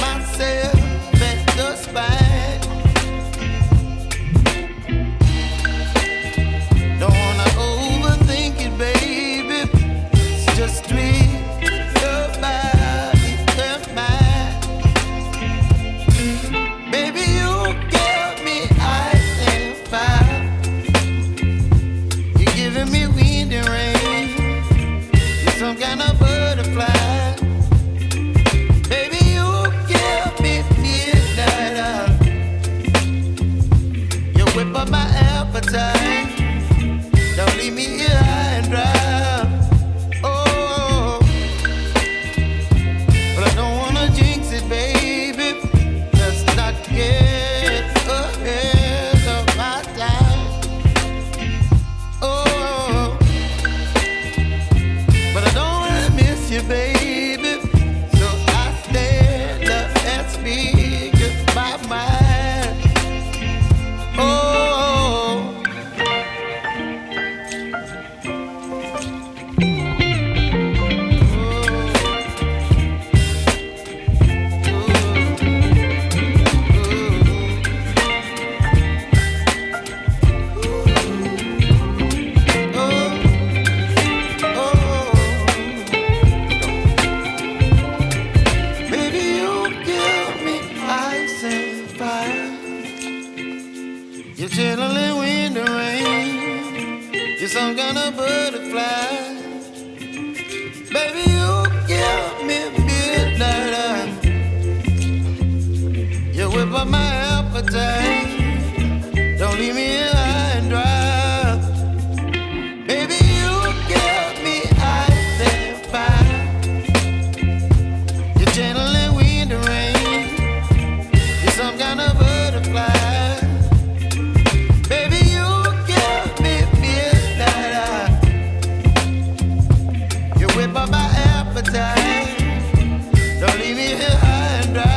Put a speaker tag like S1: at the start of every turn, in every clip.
S1: Myself some kind of butterfly. Baby, you give me midnight. You whip up my appetite. Don't leave me here high and dry. Baby, you give me ice and fire. You're channeling wind and rain. You're some kind of butterfly. Baby, you give me midnight. You whip up my appetite. Don't leave me here high and dry.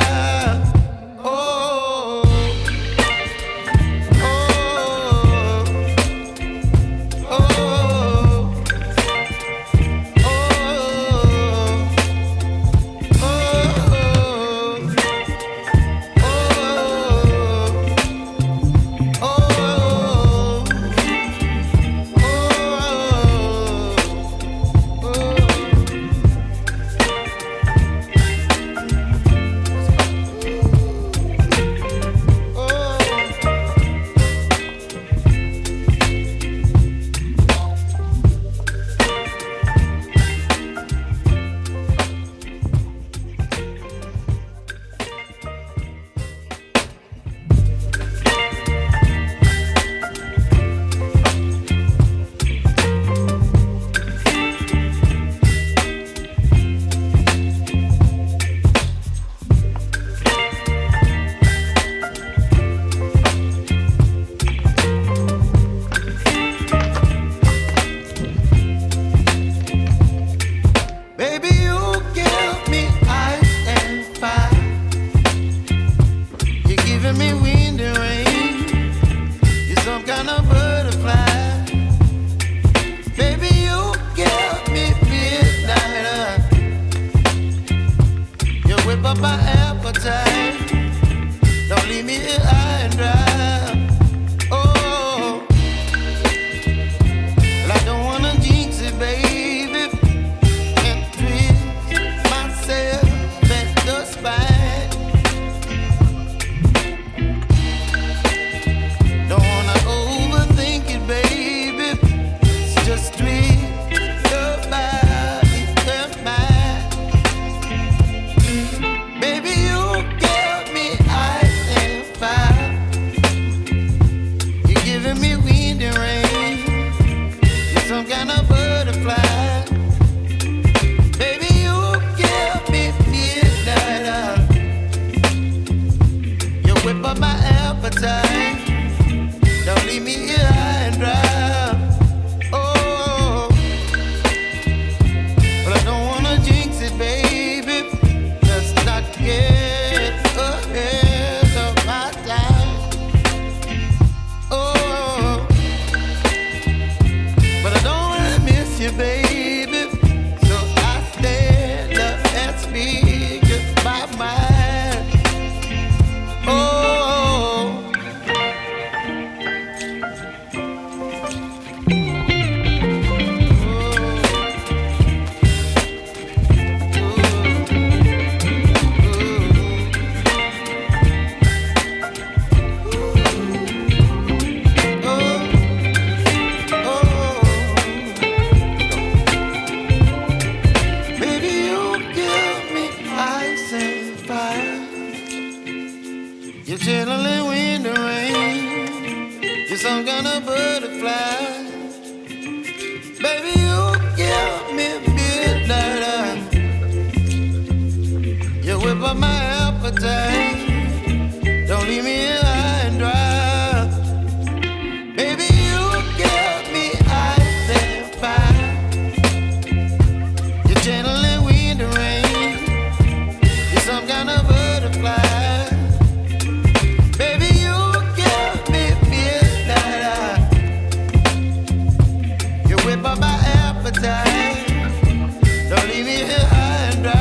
S2: Don't leave me here high and dry.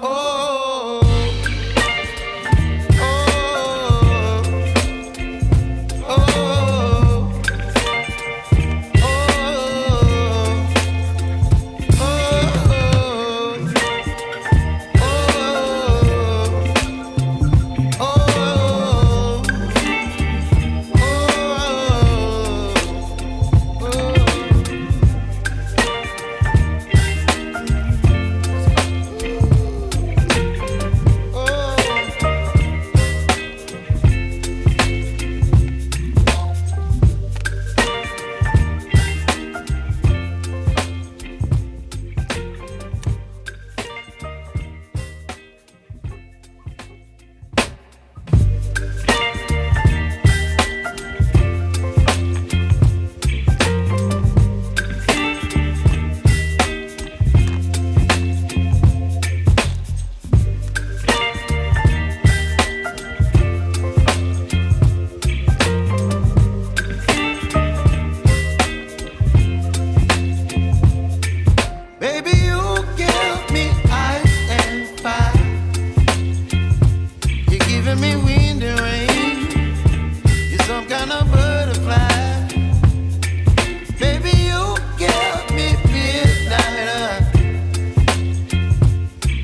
S2: Oh.
S1: giving me wind and rain. You're some kind of butterfly. Baby, you give me midnight.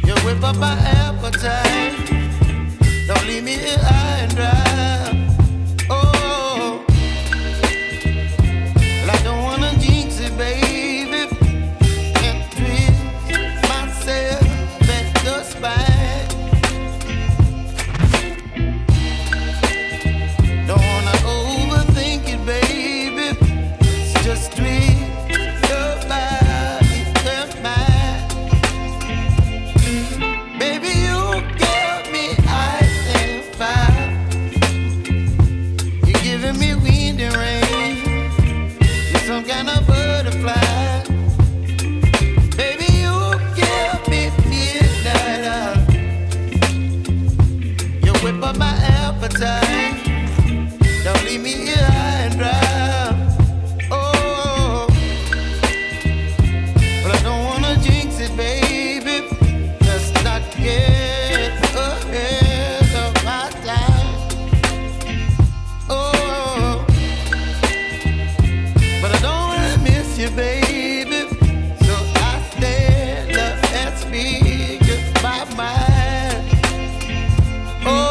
S1: You whip up my appetite. Don't leave me here high and dry. Oh, well, I don't wanna jinx it, baby, and twist myself at the spine. Don't wanna overthink it, baby. It's just twist your body and mine. Baby, you give me ice and fire. You're giving me wind and rain. You're some kind of butterfly. Baby, you give me midnight. You whip up my appetite. Don't leave me here high and dry. Oh, but I don't wanna jinx it, baby. Let's not get ahead of my time. Oh, but I don't wanna miss you, baby. So I stand up and speak my mind. Oh.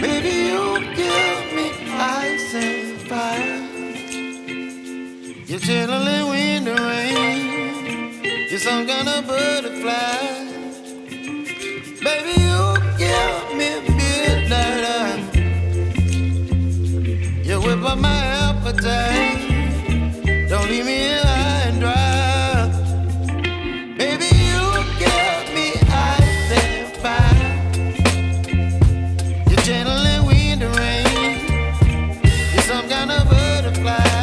S1: Baby, you give me ice and fire. You're chilling wind and rain. You're some kind of butterfly. Baby, you give me midnight. You whip up my appetite. Don't leave me here high and dry. Baby, you give me ice and fire. You're channeling wind and rain. You're some kind of butterfly.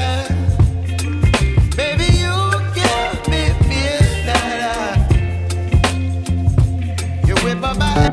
S1: Baby, you give me midnight. You whip up my